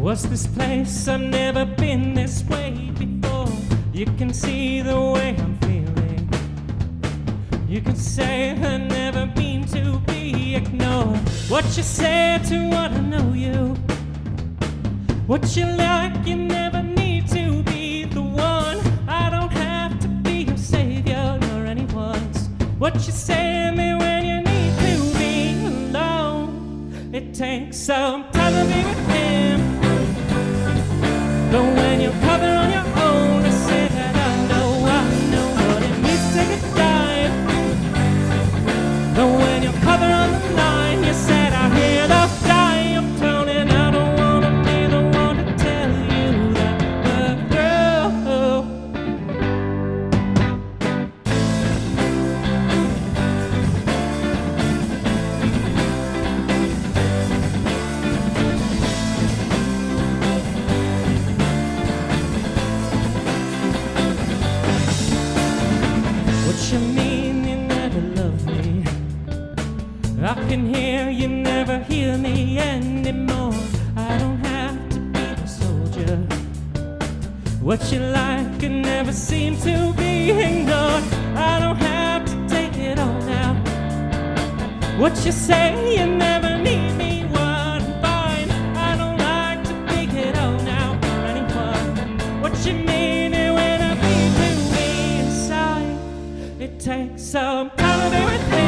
What's this place? I've never been this way before. You can see the way I'm feeling. You can say I never mean to be ignored. What you say to what I know you. What you like, you never need to be the one. I don't have to be your savior nor anyone's. What you say to me when you need to be alone. It takes some time to be with him. But when you're covered on your own, I say that I know what it means to take a dive. But when you're covered on the line, you said I hear the dialtone, and I don't wanna be the one to tell you that we're through. What you mean you never love me? I can hear you never hear me anymore. I don't have to be the soldier. What you like can never seem to be ignored. I don't have to take it all now. What you say, you never need me, what fine. I don't like to take it all now for anyone. What you mean when I need to be inside. It takes some time to be with me.